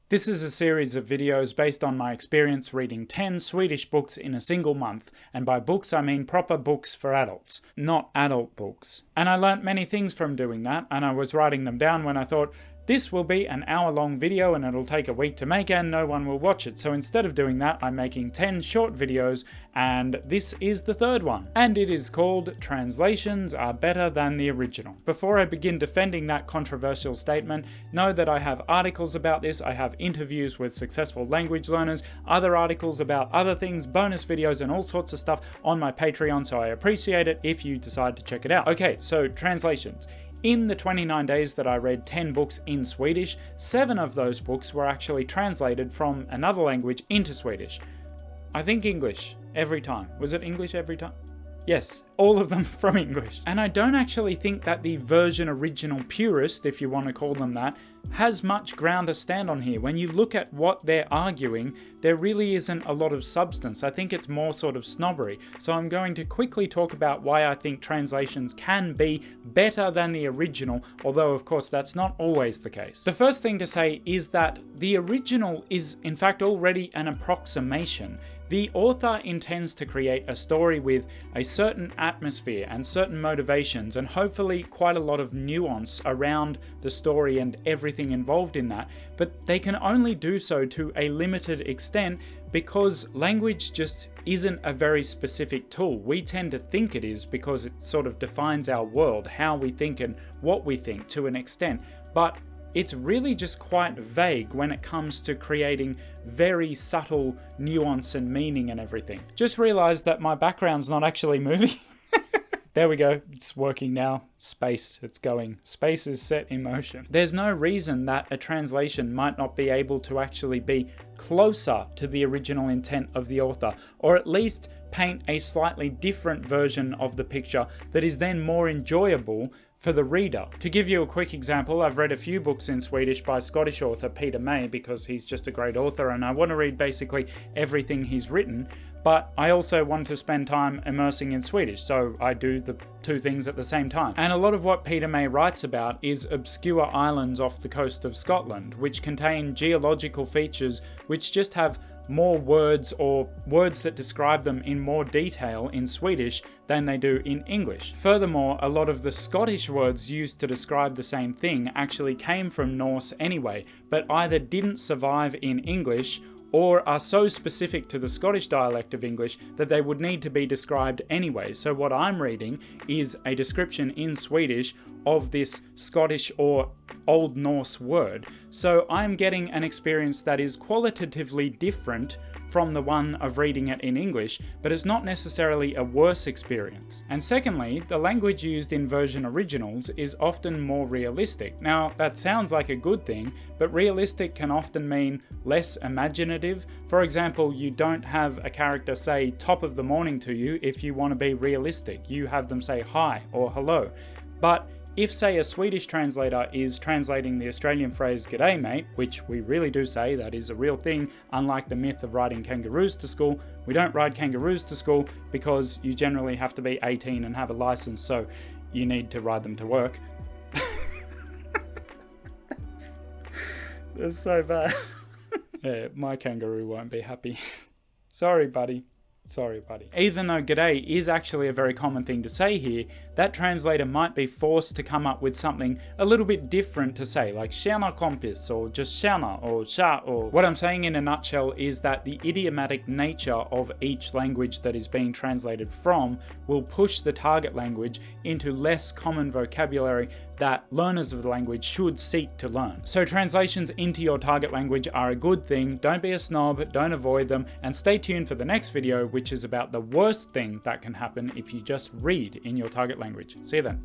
This is a series of videos based on my experience reading 10 Swedish books in a single month, and by books I mean proper books for adults, not adult books. And I learnt many things from doing that, and I was writing them down when I thought, this will be an hour-long video and it'll take a week to make and no one will watch it. So instead of doing that, I'm making 10 short videos, and this is the third one. And it is called Translations Are Better Than the Original. Before I begin defending that controversial statement, know that I have articles about this, I have interviews with successful language learners, other articles about other things, bonus videos and all sorts of stuff on my Patreon, so I appreciate it if you decide to check it out. Okay, so translations. In the 29 days that I read 10 books in Swedish, 7 of those books were actually translated from another language into Swedish. I think English every time. Was it English every time? Yes, all of them from English. And I don't actually think that the version original purist, if you want to call them that, has much ground to stand on here. When you look at what they're arguing, there really isn't a lot of substance. I think it's more sort of snobbery. So I'm going to quickly talk about why I think translations can be better than the original, although of course that's not always the case. The first thing to say is that the original is in fact already an approximation. The author intends to create a story with a certain atmosphere and certain motivations, and hopefully quite a lot of nuance around the story and everything involved in that, but they can only do so to a limited extent because language just isn't a very specific tool. We tend to think it is because it sort of defines our world, how we think and what we think to an extent, but it's really just quite vague when it comes to creating very subtle nuance and meaning and everything. Just realized that my background's not actually moving. There we go, it's working now. Space, it's going. Space is set in motion. There's no reason that a translation might not be able to actually be closer to the original intent of the author, or at least paint a slightly different version of the picture that is then more enjoyable for the reader. To give you a quick example, I've read a few books in Swedish by Scottish author Peter May because he's just a great author and I want to read basically everything he's written, but I also want to spend time immersing in Swedish, so I do the two things at the same time. And a lot of what Peter May writes about is obscure islands off the coast of Scotland, which contain geological features which just have more words or words that describe them in more detail in Swedish than they do in English. Furthermore, a lot of the Scottish words used to describe the same thing actually came from Norse anyway, but either didn't survive in English or are so specific to the Scottish dialect of English that they would need to be described anyway. So what I'm reading is a description in Swedish of this Scottish or Old Norse word. So I'm getting an experience that is qualitatively different from the one of reading it in English, but it's not necessarily a worse experience. And secondly, the language used in version originals is often more realistic. Now, that sounds like a good thing, but realistic can often mean less imaginative. For example, you don't have a character say top of the morning to you if you want to be realistic. You have them say hi or hello. But if, say, a Swedish translator is translating the Australian phrase "G'day mate," which we really do say, that is a real thing, unlike the myth of riding kangaroos to school, we don't ride kangaroos to school because you generally have to be 18 and have a license, so you need to ride them to work. That's so bad. Yeah, my kangaroo won't be happy. Sorry, buddy. Sorry, buddy. Even though g'day is actually a very common thing to say here, that translator might be forced to come up with something a little bit different to say, like tjena kompis, or just tjena, or tja, or... What I'm saying in a nutshell is that the idiomatic nature of each language that is being translated from will push the target language into less common vocabulary that learners of the language should seek to learn. So translations into your target language are a good thing. Don't be a snob, don't avoid them, and stay tuned for the next video, which is about the worst thing that can happen if you just read in your target language. See you then.